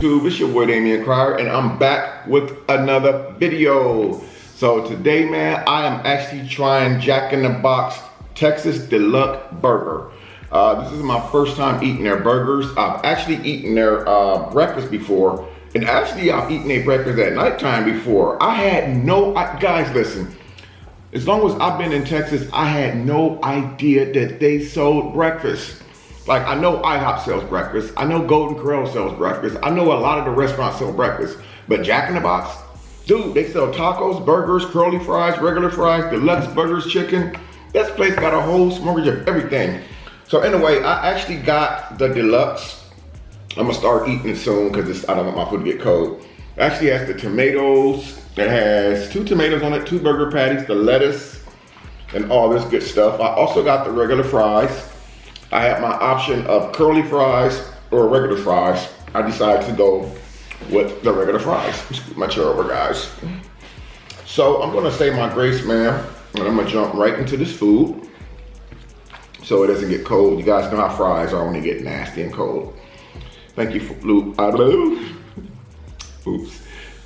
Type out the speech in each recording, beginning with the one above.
YouTube? It's your boy Damian Cryer, and I'm back with another video. So today, man, I am actually trying Jack in the Box Texas Deluxe Burger. This is my first time eating their burgers. I've actually eaten their breakfast before, and actually I've eaten their breakfast at nighttime before. Guys, listen. As long as I've been in Texas, I had no idea that they sold breakfast. Like, I know IHOP sells breakfast. I know Golden Corral sells breakfast. I know a lot of the restaurants sell breakfast. But Jack in the Box, dude, they sell tacos, burgers, curly fries, regular fries, deluxe burgers, chicken. This place got a whole smorgasbord of everything. So anyway, I actually got the deluxe. I'm gonna start eating it soon because I don't want my food to get cold. It actually has the tomatoes. It has 2 tomatoes on it, 2 burger patties, the lettuce, and all this good stuff. I also got the regular fries. I have my option of curly fries or regular fries. I decided to go with the regular fries. Scoot my chair over, guys. So I'm gonna say my grace, man, and I'm gonna jump right into this food so it doesn't get cold. You guys know how fries are when they get nasty and cold. Thank you for oops.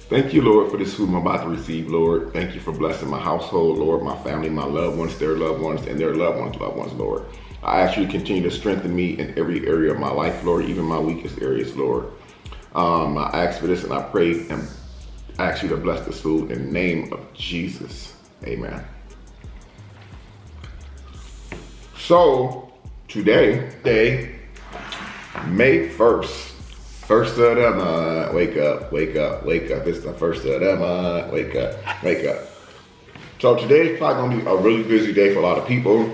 Thank you, Lord, for this food I'm about to receive, Lord. Thank you for blessing my household, Lord, my family, my loved ones, their loved ones, and their loved ones, Lord. I ask you to continue to strengthen me in every area of my life, Lord, even my weakest areas, Lord. I ask for this and I pray and ask you to bless this food in the name of Jesus. Amen. So, today, May 1st. First of the month, wake up, wake up, wake up. It's the first of the month, wake up, wake up. So today is probably gonna be a really busy day for a lot of people.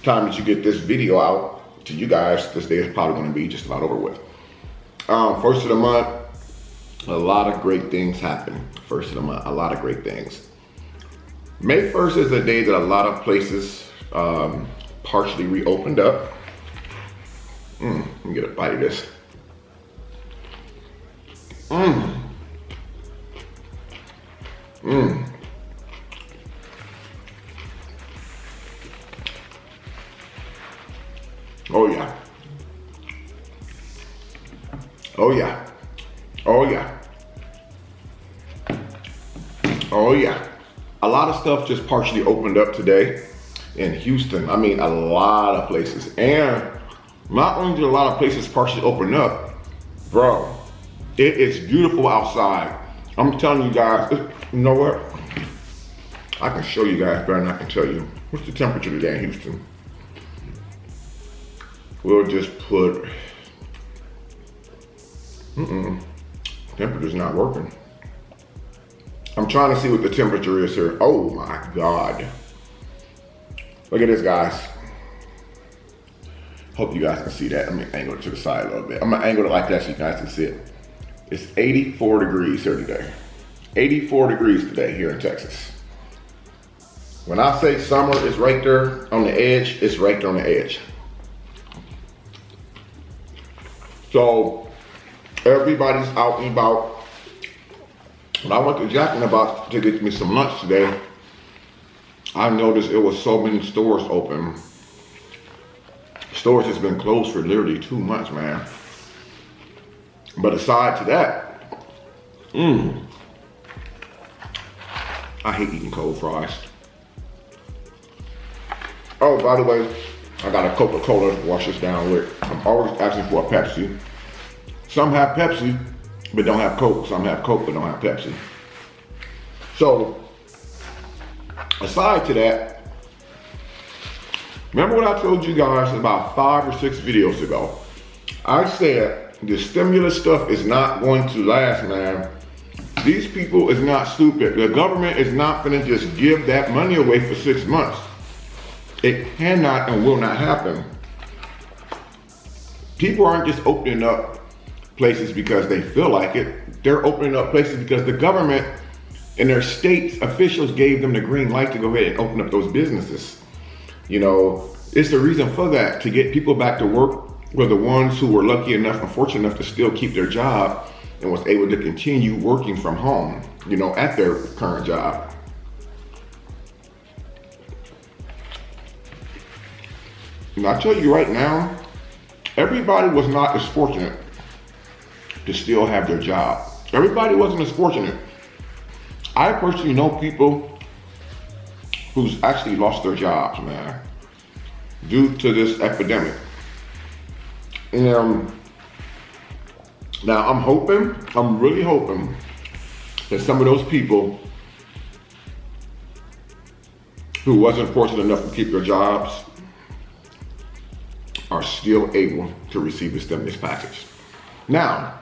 Time that you get this video out to you guys, this day is probably gonna be just about over with. First of the month, a lot of great things happen. First of the month, a lot of great things. May 1st is a day that a lot of places partially reopened up. Let me get a bite of this. Oh yeah. Oh yeah. Oh yeah. Oh yeah. A lot of stuff just partially opened up today in Houston. I mean, a lot of places. And not only did a lot of places partially open up, bro, it is beautiful outside. I'm telling you guys, you know what? I can show you guys better than I can tell you. What's the temperature today in Houston? We'll just put, temperature's not working. I'm trying to see what the temperature is here. Oh my God. Look at this, guys. Hope you guys can see that. Let me angle it to the side a little bit. I'm gonna angle it like that so you guys can see it. It's 84 degrees here today. 84 degrees today here in Texas. When I say summer is right there on the edge, it's right there on the edge. So everybody's out and about. When I went to Jack in the Box to get me some lunch today, I noticed it was so many stores open. Stores has been closed for literally 2 months, man. But aside to that, I hate eating cold fries. Oh, by the way, I got a Coca-Cola to wash this down with. I'm always asking for a Pepsi. Some have Pepsi, but don't have Coke. Some have Coke, but don't have Pepsi. So, aside to that, remember what I told you guys about 5 or 6 videos ago? I said, the stimulus stuff is not going to last, man. These people is not stupid. The government is not gonna just give that money away for 6 months. It cannot and will not happen. People aren't just opening up places because they feel like it. They're opening up places because the government and their state officials gave them the green light to go ahead and open up those businesses. You know, it's the reason for that, to get people back to work, were the ones who were lucky enough and fortunate enough to still keep their job and was able to continue working from home, you know, at their current job. And I tell you right now, everybody was not as fortunate to still have their job. Everybody wasn't as fortunate. I personally know people who's actually lost their jobs, man, due to this epidemic. And now I'm really hoping that some of those people who wasn't fortunate enough to keep their jobs are still able to receive the stimulus package. Now,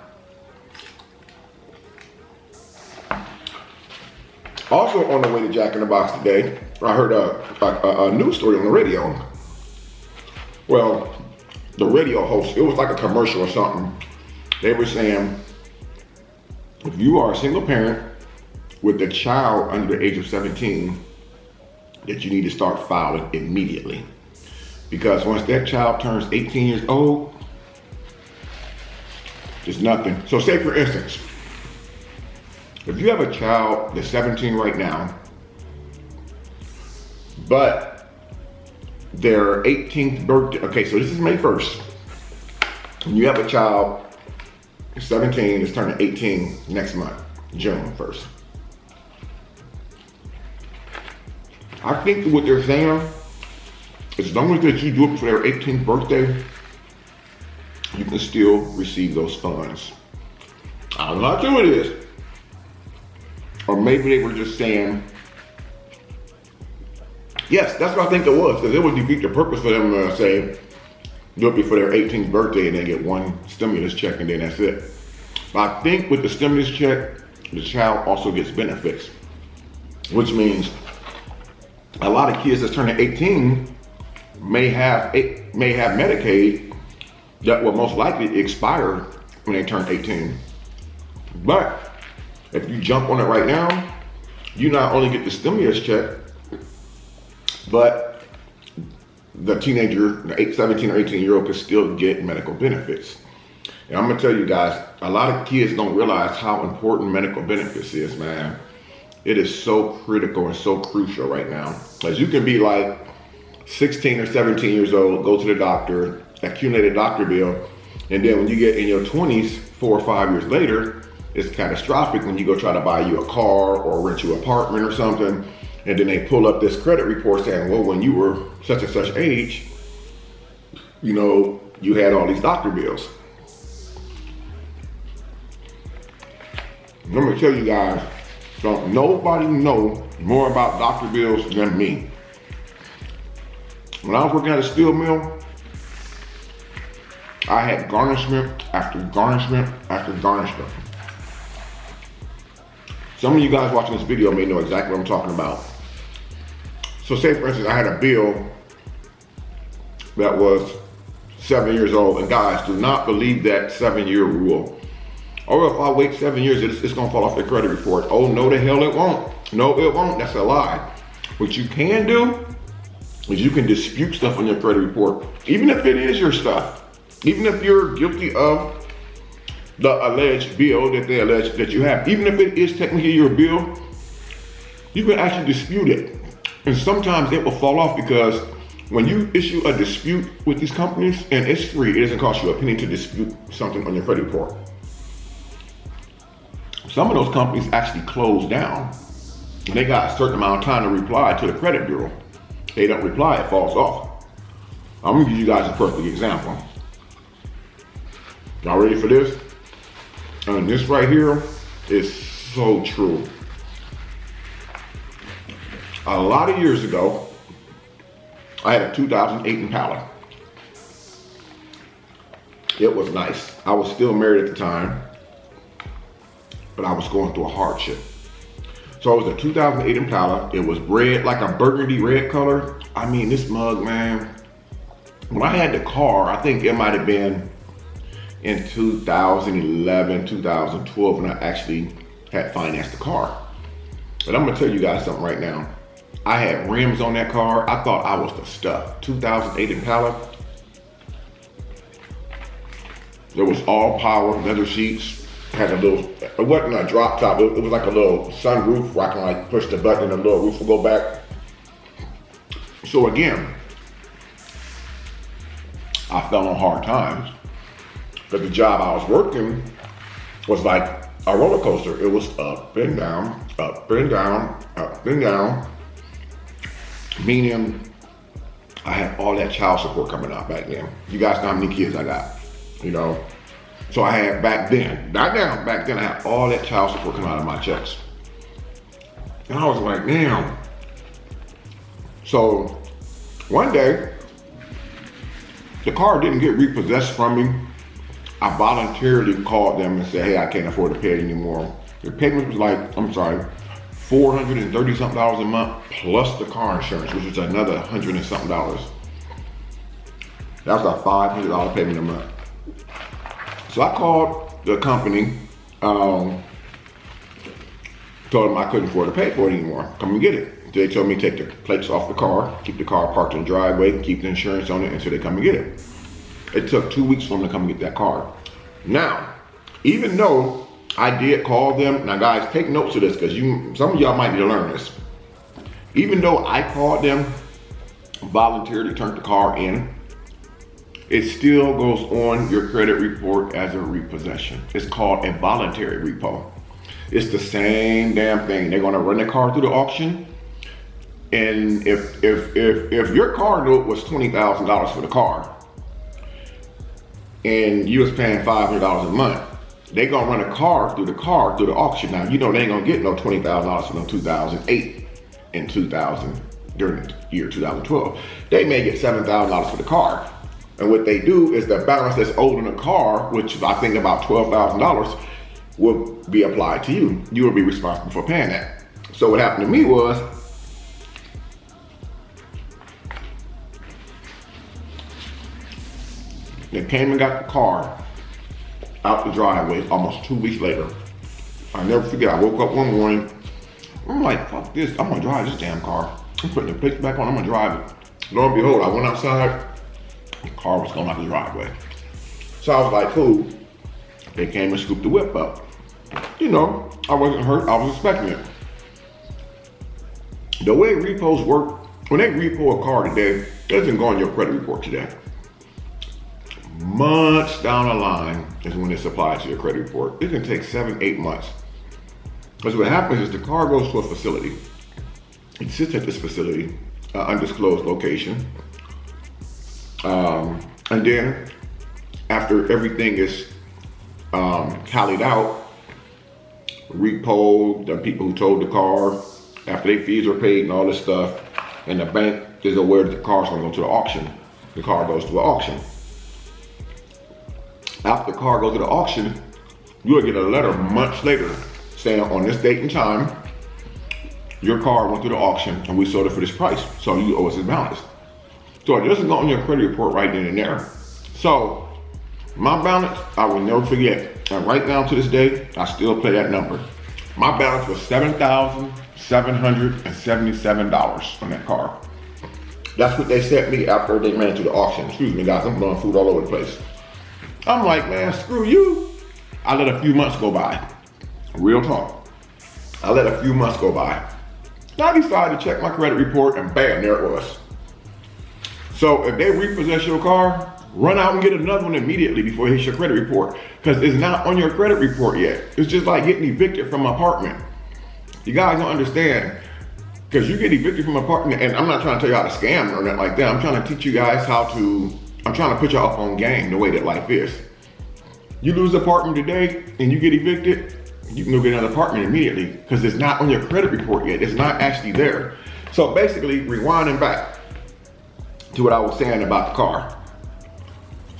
also on the way to Jack in the Box today, I heard a news story on the radio. Well, the radio host, it was like a commercial or something. They were saying, if you are a single parent with a child under the age of 17, that you need to start filing immediately. Because once that child turns 18 years old, there's nothing. So say for instance, if you have a child that's 17 right now, but their 18th birthday, okay, so this is May 1st. And you have a child, 17, is turning 18 next month, June 1st. I think what they're saying, as long as that you do it for their 18th birthday, you can still receive those funds. I don't know how true it is. Or maybe they were just saying, yes, that's what I think it was, because it would defeat the purpose for them to say, do it before their 18th birthday and then get one stimulus check and then that's it. But I think with the stimulus check, the child also gets benefits, which means a lot of kids that's turning 18 may have Medicaid that will most likely expire when they turn 18. But if you jump on it right now, you not only get the stimulus check, but the teenager, the 17 or 18-year-old, could still get medical benefits. And I'm gonna tell you guys, a lot of kids don't realize how important medical benefits is, man. It is so critical and so crucial right now. Because you can be like 16 or 17 years old, go to the doctor, accumulate a doctor bill, and then when you get in your 20s, 4 or 5 years later, it's catastrophic when you go try to buy you a car or rent you an apartment or something, and then they pull up this credit report saying, well, when you were such and such age, you know, you had all these doctor bills. Let me tell you guys, don't nobody know more about doctor bills than me. When I was working at a steel mill, I had garnishment after garnishment after garnishment. Some of you guys watching this video may know exactly what I'm talking about. So say for instance, I had a bill that was 7 years old, and guys, do not believe that 7-year rule. Or if I wait 7 years, it's gonna fall off the credit report. Oh, no the hell it won't. No, it won't, that's a lie. What you can do is you can dispute stuff on your credit report, even if it is your stuff. Even if you're guilty of the alleged bill that they allege that you have, even if it is technically your bill, you can actually dispute it. And sometimes it will fall off because when you issue a dispute with these companies, and it's free, it doesn't cost you a penny to dispute something on your credit report. Some of those companies actually close down. And they got a certain amount of time to reply to the credit bureau. They don't reply, it falls off. I'm gonna give you guys a perfect example. Y'all ready for this? And this right here is so true. A lot of years ago, I had a 2008 Impala. It was nice. I was still married at the time, but I was going through a hardship. So it was a 2008 Impala. It was red, like a burgundy red color. I mean, this mug, man. When I had the car, I think it might have been in 2011, 2012, when I actually had financed the car. But I'm gonna tell you guys something right now. I had rims on that car. I thought I was the stuff. 2008 Impala. There was all power, leather seats. Had a little, it wasn't a drop top, it was like a little sunroof where I can like push the button and the little roof will go back. So again, I fell on hard times. But the job I was working, was like a roller coaster. It was up and down, up and down, up and down. Meaning, I had all that child support coming out back then. You guys know how many kids I got, you know? So I had back then, not now, back then I had all that child support coming out of my checks. And I was like, damn. So one day, the car didn't get repossessed from me. I voluntarily called them and said, hey, I can't afford to pay it anymore. The payment was like, $430 something a month plus the car insurance, which was another $100 and something. That was a $500 payment a month. So I called the company, told them I couldn't afford to pay for it anymore. Come and get it. They told me take the plates off the car, keep the car parked in the driveway, keep the insurance on it until they come and get it. It took 2 weeks for them to come and get that car. Now, even though I did call them, now guys, take notes of this because some of y'all might need to learn this. Even though I called them, voluntarily turned the car in, it still goes on your credit report as a repossession. It's called a voluntary repo. It's the same damn thing. They're gonna run the car through the auction, and if your car note was $20,000 for the car, and you was paying $500 a month, they gonna run a car through the auction. Now, you know they ain't gonna get no $20,000 from no 2008 and 2000 during the year 2012. They may get $7,000 for the car. And what they do is the balance that's owed on the car, which is I think about $12,000, will be applied to you. You will be responsible for paying that. So what happened to me was, they came and got the car out the driveway almost 2 weeks later. I never forget, I woke up one morning, I'm like, fuck this, I'm gonna drive this damn car. I'm putting the plates back on, I'm gonna drive it. Lo and behold, I went outside, the car was going out the driveway. So I was like, cool. They came and scooped the whip up. You know, I wasn't hurt, I was expecting it. The way repos work, when they repo a car today, it doesn't go on your credit report today. Months down the line is when it's applied to your credit report. It can take 7-8 months. Because what happens is the car goes to a facility. It sits at this facility, undisclosed location. And then after everything is tallied out, repo, the people who towed the car, after their fees are paid and all this stuff, and the bank is aware that the car's gonna go to the auction, the car goes to an auction. After the car goes to the auction, you'll get a letter months later saying on this date and time, your car went to the auction and we sold it for this price, so you owe us this balance. So it doesn't go on your credit report right then and there. So my balance, I will never forget. And right now to this day, I still play that number. My balance was $7,777 on that car. That's what they sent me after they ran to the auction. Excuse me guys, I'm blowing food all over the place. I'm like, man, screw you. I let a few months go by. Real talk. I let a few months go by. Now I decided to check my credit report and bam, there it was. So if they repossess your car, run out and get another one immediately before it hits your credit report, because it's not on your credit report yet. It's just like getting evicted from an apartment. You guys don't understand, because you get evicted from an apartment, and I'm not trying to tell you how to scam or nothing like that. I'm trying to teach you guys I'm trying to put y'all up on game the way that life is. You lose an apartment today and you get evicted, you can go get another apartment immediately because it's not on your credit report yet. It's not actually there. So basically, rewinding back to what I was saying about the car.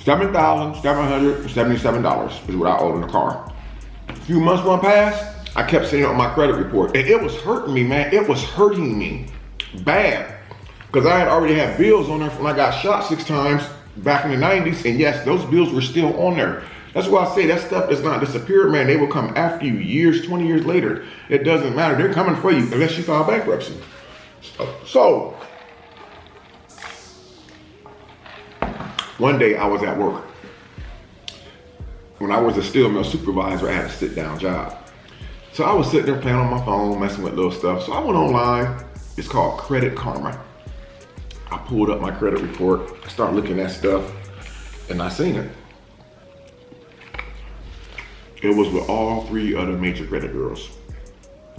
$7,777 is what I owed on the car. A few months went past, I kept seeing it on my credit report, and it was hurting me, man. It was hurting me bad because I had already had bills on there from when I got shot 6 times back in the 90s, and yes, those bills were still on there. That's why I say that stuff does not disappear, man. They will come after you years, 20 years later. It doesn't matter. They're coming for you unless you file bankruptcy. So one day I was at work. When I was a steel mill supervisor, I had a sit-down job. So I was sitting there playing on my phone, messing with little stuff. So I went online. It's called Credit Karma. I pulled up my credit report, I started looking at stuff, and I seen it. It was with all 3 other major credit bureaus,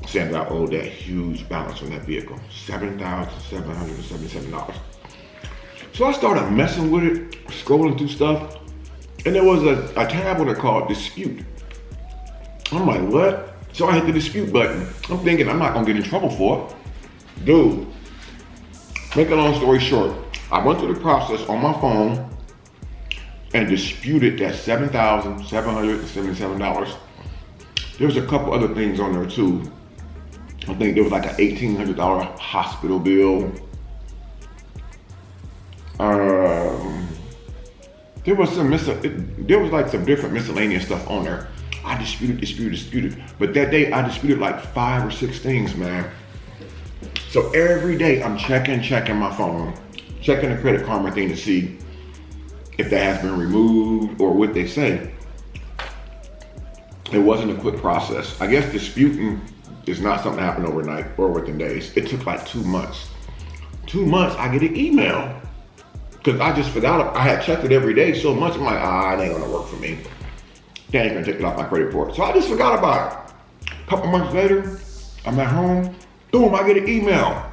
saying that I owed that huge balance on that vehicle, $7,777. So I started messing with it, scrolling through stuff, and there was a tab on it called dispute. I'm like, what? So I hit the dispute button. I'm thinking I'm not gonna get in trouble for it. Dude, make a long story short, I went through the process on my phone and disputed that $7,777. There was a couple other things on there too. I think there was like an $1,800 hospital bill. There was like some different miscellaneous stuff on there. I disputed. But that day I disputed like 5 or 6 things, man. So every day I'm checking my phone, checking the Credit Karma thing to see if that has been removed or what they say. It wasn't a quick process. I guess disputing is not something that happened overnight or within days. It took like 2 months. 2 months, I get an email. Because I just forgot, I had checked it every day so much, I'm like, it ain't gonna work for me. They ain't gonna take it off my credit report. So I just forgot about it. A couple months later, I'm at home, boom, I get an email.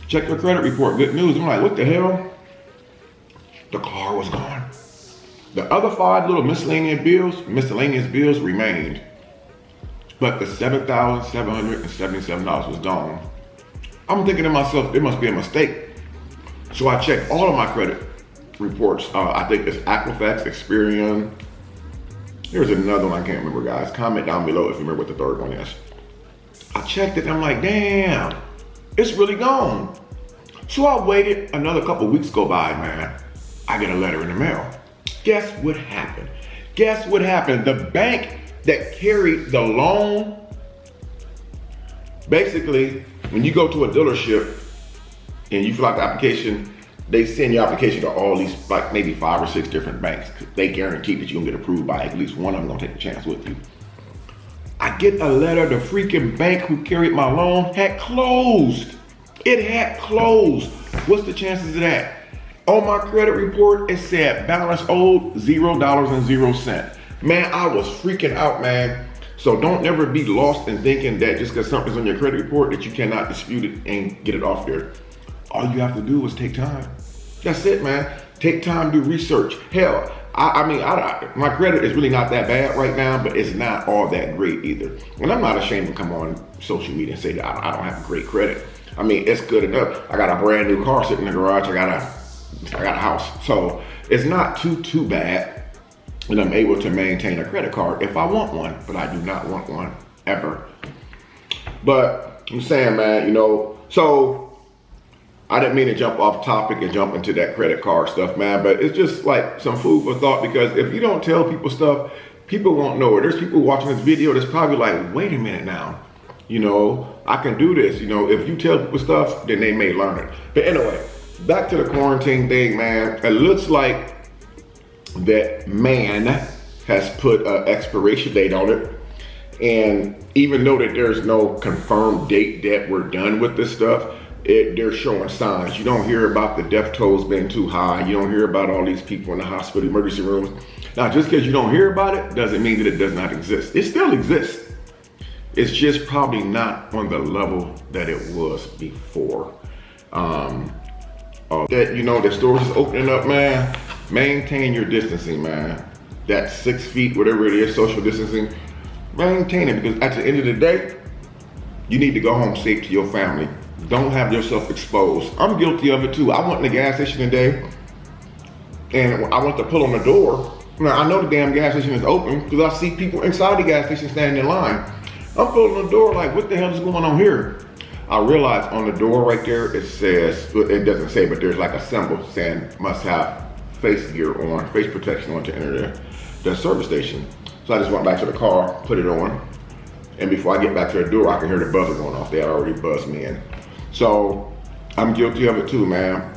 Check your credit report, good news. I'm like, what the hell? The car was gone. The other 5 little miscellaneous bills remained. But the $7,777 was gone. I'm thinking to myself, it must be a mistake. So I checked all of my credit reports. I think it's Equifax, Experian. There's another one I can't remember, guys. Comment down below if you remember what the third one is. I checked it and I'm like, damn, it's really gone. So I waited, another couple weeks go by, man. I get a letter in the mail. Guess what happened? The bank that carried the loan, basically, when you go to a dealership and you fill out the application, they send your application to all these, like maybe 5 or 6 different banks. They guarantee that you're gonna get approved by at least one of them gonna take a chance with you. I get a letter, the freaking bank who carried my loan had closed. It had closed. What's the chances of that? On my credit report, it said balance owed $0.00. Man, I was freaking out, man. So don't ever be lost in thinking that just because something's on your credit report that you cannot dispute it and get it off there. All you have to do is take time. That's it, man. Take time, do research. Hell, my credit is really not that bad right now, but it's not all that great either. And I'm not ashamed to come on social media and say that I don't have great credit. I mean, it's good enough. I got a brand new car sitting in the garage. I got a house. So it's not too bad. And I'm able to maintain a credit card if I want one, but I do not want one ever. But I'm saying, man, so I didn't mean to jump off topic and jump into that credit card stuff, man, but it's just like some food for thought, because if you don't tell people stuff, people won't know it. There's people watching this video that's probably like, wait a minute now, I can do this. If you tell people stuff, then they may learn it. But anyway, back to the quarantine thing, man. It looks like that man has put an expiration date on it. And even though that there's no confirmed date that we're done with this stuff, they're showing signs. You don't hear about the death tolls being too high. You don't hear about all these people in the hospital emergency rooms. Now, just because you don't hear about it doesn't mean that it does not exist. It still exists. It's just probably not on the level that it was before. The stores is opening up, man. Maintain your distancing, man. That 6 feet, whatever it is, social distancing, maintain it, because at the end of the day, you need to go home safe to your family. Don't have yourself exposed. I'm guilty of it too. I went to the gas station today and I went to pull on the door. Now, I know the damn gas station is open because I see people inside the gas station standing in line. I'm pulling on the door like, what the hell is going on here? I realized on the door right there, it says, it doesn't say, but there's like a symbol saying must have face gear on, face protection on to enter the service station. So I just went back to the car, put it on. And before I get back to the door, I can hear the buzzer going off. They had already buzzed me in. So I'm guilty of it too, man.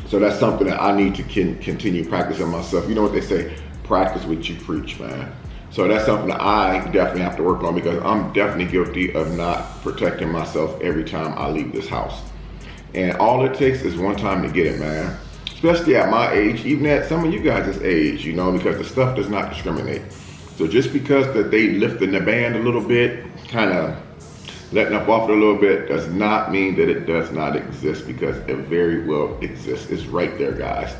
So that's something that I need to continue practicing myself. You know what they say, practice what you preach, man. So that's something that I definitely have to work on, because I'm definitely guilty of not protecting myself every time I leave this house. And all it takes is one time to get it, man. especially at my age, even at some of you guys' age, you know, because the stuff does not discriminate. So just because that they lifting the band a little bit, kind of letting up off it a little bit, does not mean that it does not exist, because it very well exists. It's right there, guys.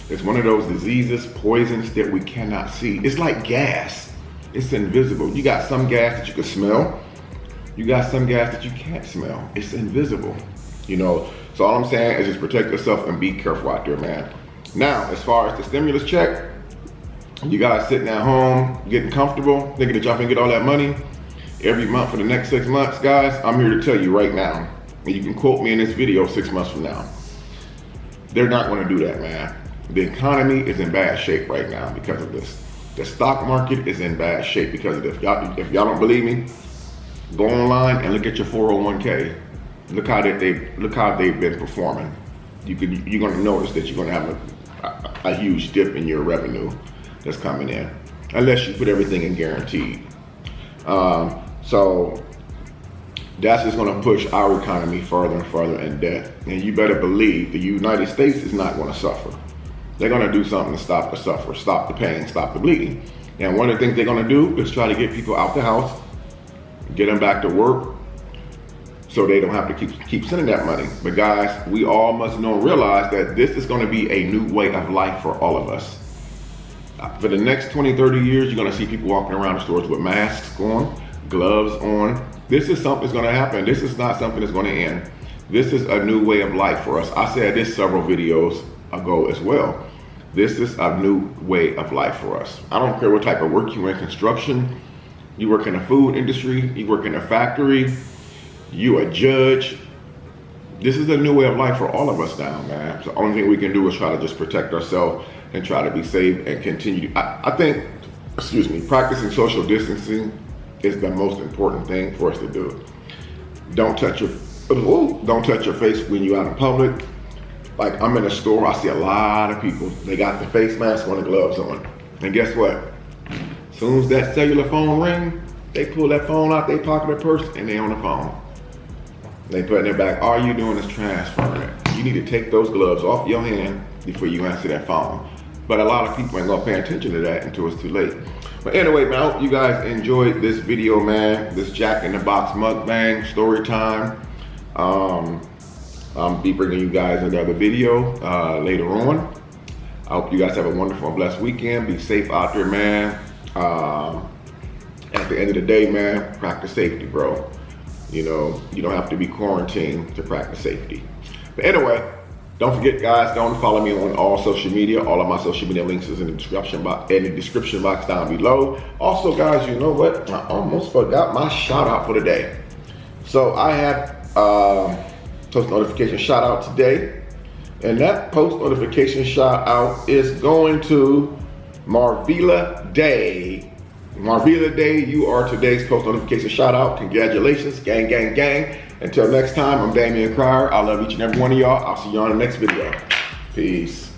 It's one of those diseases, poisons that we cannot see. It's like gas. It's invisible. You got some gas that you can smell. You got some gas that you can't smell. It's invisible, you know. So all I'm saying is just protect yourself and be careful out there, man. Now, as far as the stimulus check, you guys sitting at home, getting comfortable, thinking that y'all can get all that money every month for the next 6 months, guys, I'm here to tell you right now, and you can quote me in this video 6 months from now, they're not gonna do that, man. The economy is in bad shape right now because of this. The stock market is in bad shape because of this. If y'all don't believe me, go online and look at your 401k. Look how they've been performing. You're gonna notice that you're gonna have a huge dip in your revenue that's coming in, unless you put everything in guaranteed. So that's just gonna push our economy further and further in debt. And you better believe the United States is not gonna suffer. They're gonna do something to stop the suffer, stop the pain, stop the bleeding. And one of the things they're gonna do is try to get people out the house, get them back to work, so they don't have to keep sending that money. But guys, we all must know and realize that this is gonna be a new way of life for all of us. For the next 20, 30 years, you're gonna see people walking around the stores with masks on, gloves on. This is something that's gonna happen. This is not something that's gonna end. This is a new way of life for us. I said this several videos ago as well. This is a new way of life for us. I don't care what type of work you're in, construction, you work in the food industry, you work in a factory, you a judge. This is a new way of life for all of us now, man. So the only thing we can do is try to just protect ourselves and try to be safe and continue. I think, practicing social distancing is the most important thing for us to do. Don't touch your face when you're out in public. Like, I'm in a store, I see a lot of people, they got the face mask on, the gloves on. And guess what? As soon as that cellular phone ring, they pull that phone out, they pocket their purse, and they on the phone. They put it in their back. All you doing is transferring it. You need to take those gloves off your hand before you answer that phone. But a lot of people ain't gonna pay attention to that until it's too late. But anyway, man, I hope you guys enjoyed this video, man. This Jack in the Box mukbang story time. I'll be bringing you guys another video later on. I hope you guys have a wonderful and blessed weekend. Be safe out there, man. At the end of the day, man, practice safety, bro. You know, you don't have to be quarantined to practice safety. But anyway, don't forget, guys, don't follow me on all social media. All of my social media links is in the description box down below. Also, guys, you know what? I almost forgot my shout out for the day. So I had post notification shout out today, and that post notification shout out is going to Marvila Day. Marvila Day, you are today's post notification shout out. Congratulations, gang, gang, gang. Until next time, I'm Damian Cryer. I love each and every one of y'all. I'll see you on the next video. Peace.